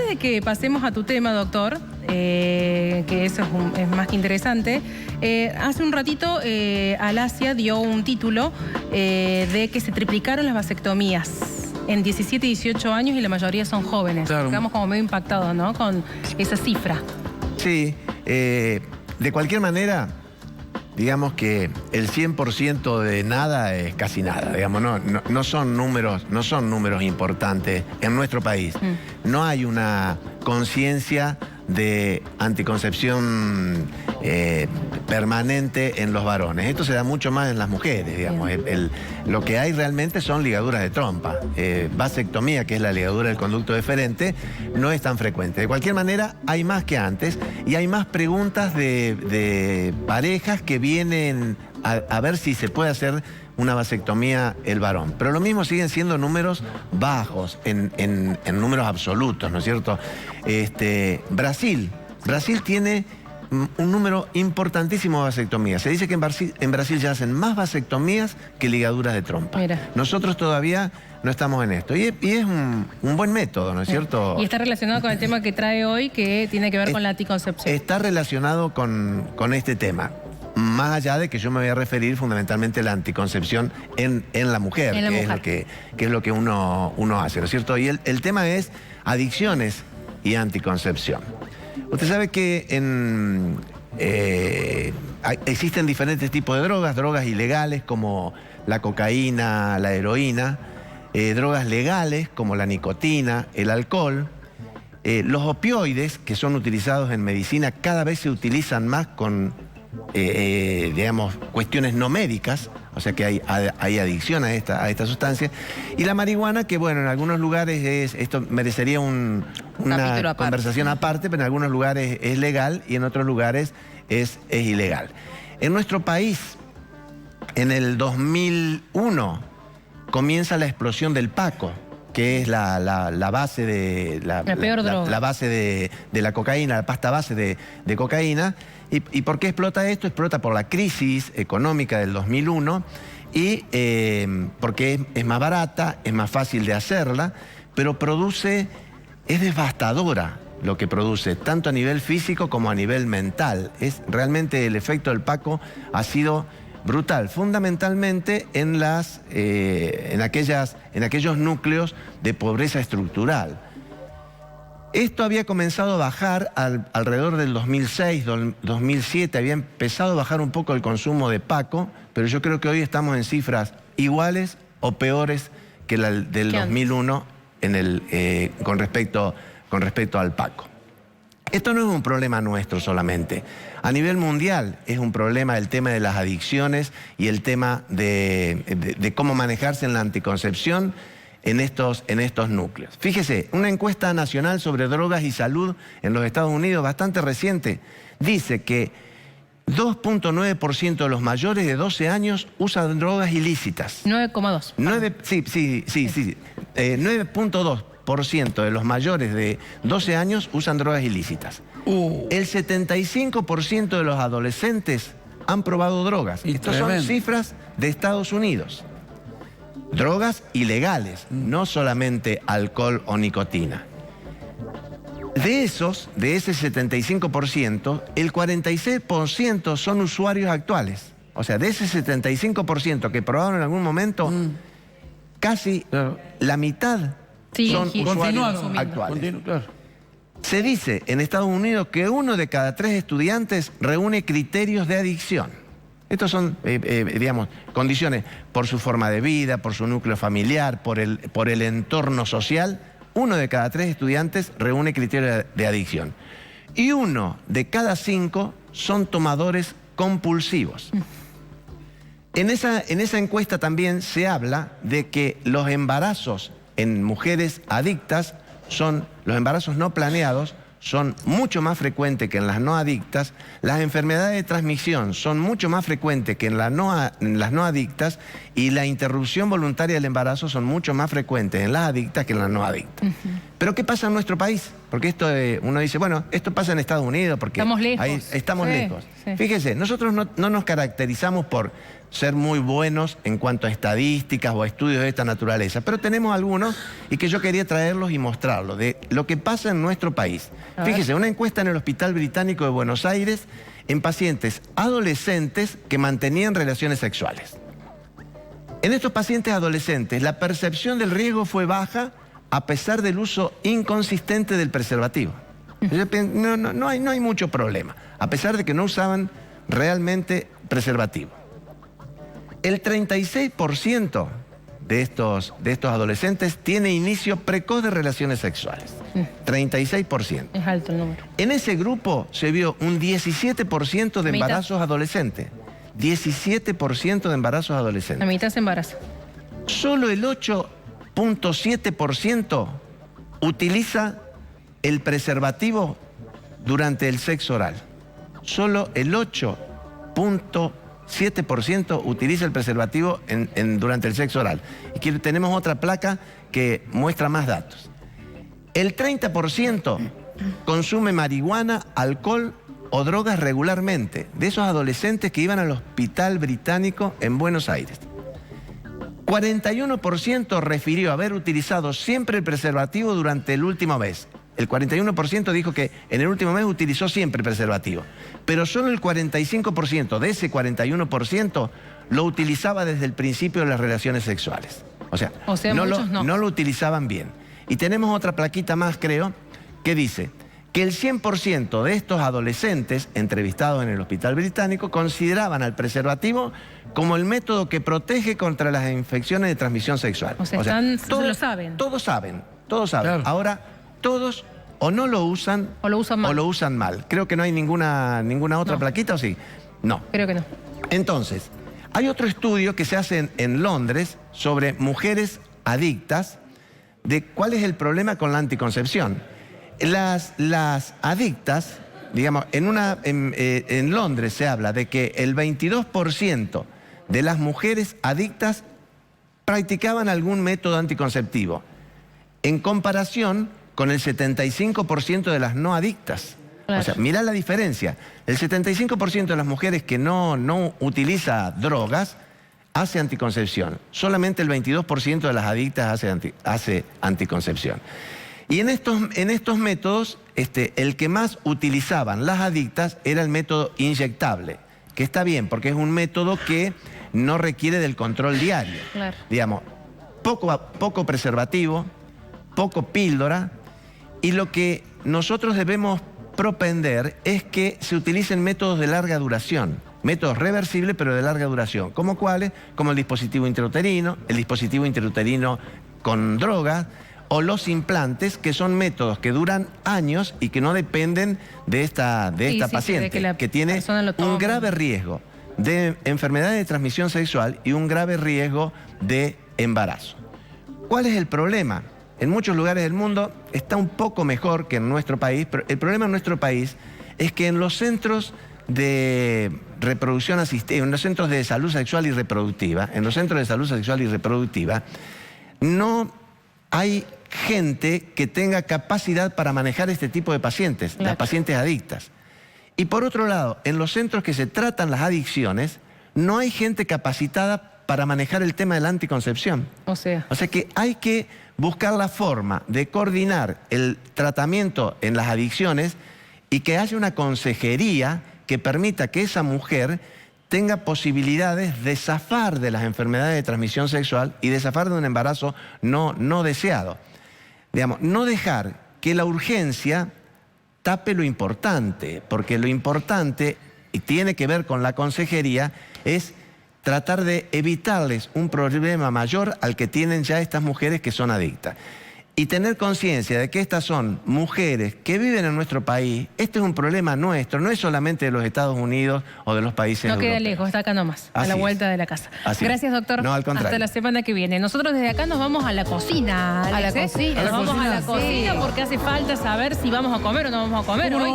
antes de que pasemos a tu tema, doctor, que eso es más que interesante, hace un ratito Alasia dio un título de que se triplicaron las vasectomías en 17 y 18 años y la mayoría son jóvenes. Claro. Estamos como medio impactados, ¿no?, con esa cifra. Sí, de cualquier manera, digamos que el 100% de nada es casi nada, digamos, no son números importantes en nuestro país. No hay una conciencia de anticoncepción permanente en los varones. Esto se da mucho más en las mujeres, digamos. Lo que hay realmente son ligaduras de trompa. Vasectomía, que es la ligadura del conducto deferente, no es tan frecuente. De cualquier manera, hay más que antes y hay más preguntas de parejas que vienen a ver si se puede hacer una vasectomía el varón. Pero lo mismo siguen siendo números bajos en números absolutos, ¿no es cierto? Brasil tiene un número importantísimo de vasectomías. Se dice que en Brasil ya hacen más vasectomías que ligaduras de trompa. Mira. Nosotros todavía no estamos en esto. Y es un buen método, ¿no es cierto? Y está relacionado con el tema que trae hoy, que tiene que ver con la anticoncepción. Está relacionado con este tema. Más allá de que yo me voy a referir fundamentalmente a la anticoncepción en la mujer, que es lo que uno hace, ¿no es cierto? Y el tema es adicciones y anticoncepción. Usted sabe que existen diferentes tipos de drogas ilegales como la cocaína, la heroína, drogas legales como la nicotina, el alcohol. Los opioides, que son utilizados en medicina, cada vez se utilizan más con digamos, cuestiones no médicas, o sea que hay adicción a esta sustancia. Y la marihuana, que bueno, en algunos lugares esto merecería una conversación aparte, pero en algunos lugares es legal y en otros lugares es ilegal. En nuestro país, en el 2001, comienza la explosión del Paco, que es la base de la base de la cocaína, la pasta base de cocaína. ¿Y por qué explota esto? Explota por la crisis económica del 2001 y porque es más barata, es más fácil de hacerla, pero es devastadora lo que produce, tanto a nivel físico como a nivel mental. Realmente el efecto del Paco ha sido brutal, fundamentalmente en aquellos núcleos de pobreza estructural. Esto había comenzado a bajar alrededor del 2006, 2007, había empezado a bajar un poco el consumo de Paco, pero yo creo que hoy estamos en cifras iguales o peores que la del 2001 con respecto al Paco. Esto no es un problema nuestro solamente. A nivel mundial es un problema el tema de las adicciones y el tema de cómo manejarse en la anticoncepción en estos núcleos. Fíjese, una encuesta nacional sobre drogas y salud en los Estados Unidos, bastante reciente, dice que 2.9% de los mayores de 12 años usan drogas ilícitas. 9,2. 9.2% de los mayores de 12 años usan drogas ilícitas. El 75% de los adolescentes han probado drogas. Estas son cifras de Estados Unidos. Drogas ilegales, no solamente alcohol o nicotina. De ese 75%, el 46% son usuarios actuales. O sea, de ese 75% que probaron en algún momento, casi la mitad son usuarios actuales. Se dice en Estados Unidos que 1 de cada 3 estudiantes reúne criterios de adicción. Estos son, digamos, condiciones por su forma de vida, por su núcleo familiar, por el entorno social. 1 de cada 3 estudiantes reúne criterios de adicción. Y 1 de cada 5 son tomadores compulsivos. En esa encuesta también se habla de que los embarazos en mujeres adictas los embarazos no planeados son mucho más frecuentes que en las no adictas, las enfermedades de transmisión son mucho más frecuentes que en las no adictas y la interrupción voluntaria del embarazo son mucho más frecuentes en las adictas que en las no adictas. ¿Pero qué pasa en nuestro país? porque esto uno dice, bueno, esto pasa en Estados Unidos porque estamos lejos. Ahí estamos lejos. Sí. Fíjese, nosotros no nos caracterizamos por ser muy buenos en cuanto a estadísticas o a estudios de esta naturaleza, pero tenemos algunos y que yo quería traerlos y mostrarlos de lo que pasa en nuestro país. Fíjese, una encuesta en el Hospital Británico de Buenos Aires en pacientes adolescentes que mantenían relaciones sexuales. En estos pacientes adolescentes, la percepción del riesgo fue baja a pesar del uso inconsistente del preservativo. No hay mucho problema, a pesar de que no usaban realmente preservativo. El 36% de estos adolescentes tiene inicio precoz de relaciones sexuales. 36%. Es alto el número. En ese grupo se vio un 17% de embarazos adolescentes. 17% de embarazos adolescentes. La mitad se embaraza. Solo el 8.7% utiliza el preservativo durante el sexo oral. Solo el 8.7% utiliza el preservativo durante el sexo oral. Y aquí tenemos otra placa que muestra más datos. El 30% consume marihuana, alcohol o drogas regularmente, de esos adolescentes que iban al Hospital Británico en Buenos Aires. 41% refirió haber utilizado siempre el preservativo durante el último mes. El 41% dijo que en el último mes utilizó siempre el preservativo. Pero solo el 45% de ese 41% lo utilizaba desde el principio de las relaciones sexuales. O sea no lo utilizaban bien. Y tenemos otra plaquita más, creo, que dice que el 100% de estos adolescentes entrevistados en el Hospital Británico consideraban al preservativo como el método que protege contra las infecciones de transmisión sexual. O sea, todos lo saben. Todos saben. Claro. Ahora, todos o no lo usan o lo usan mal. Creo que no hay ninguna otra plaquita, ¿o sí? No. Creo que no. Entonces, hay otro estudio que se hace en Londres sobre mujeres adictas de cuál es el problema con la anticoncepción. Las adictas, digamos, en Londres se habla de que el 22% de las mujeres adictas practicaban algún método anticonceptivo, en comparación con el 75% de las no adictas. Claro. O sea, mirá la diferencia. El 75% de las mujeres que no utiliza drogas hace anticoncepción. Solamente el 22% de las adictas hace anticoncepción. Y en estos métodos, el que más utilizaban las adictas era el método inyectable, que está bien, porque es un método que no requiere del control diario. Claro. Digamos, poco preservativo, poco píldora, y lo que nosotros debemos propender es que se utilicen métodos de larga duración, métodos reversibles pero de larga duración. ¿Como cuáles? Como el dispositivo intrauterino con drogas, o los implantes, que son métodos que duran años y que no dependen de esta paciente, que tiene un grave riesgo de enfermedades de transmisión sexual y un grave riesgo de embarazo. ¿Cuál es el problema? En muchos lugares del mundo está un poco mejor que en nuestro país, pero el problema en nuestro país es que en los centros de reproducción asistida, en los centros de salud sexual y reproductiva, no hay gente que tenga capacidad para manejar este tipo de pacientes, las pacientes adictas. Y por otro lado, en los centros que se tratan las adicciones, no hay gente capacitada para manejar el tema de la anticoncepción. O sea que hay que buscar la forma de coordinar el tratamiento en las adicciones y que haya una consejería que permita que esa mujer tenga posibilidades de zafar de las enfermedades de transmisión sexual y de zafar de un embarazo no deseado. Digamos, no dejar que la urgencia tape lo importante, porque lo importante, y tiene que ver con la consejería, es tratar de evitarles un problema mayor al que tienen ya estas mujeres que son adictas. Y tener conciencia de que estas son mujeres que viven en nuestro país. Este es un problema nuestro, no es solamente de los Estados Unidos o de los países europeos. No queda lejos, está acá nomás, a la vuelta de la casa. Gracias, doctor. No, al contrario. Hasta la semana que viene. Nosotros desde acá nos vamos a la cocina, Alex, a la cocina. Nos vamos a la cocina porque hace falta saber si vamos a comer o no vamos a comer hoy.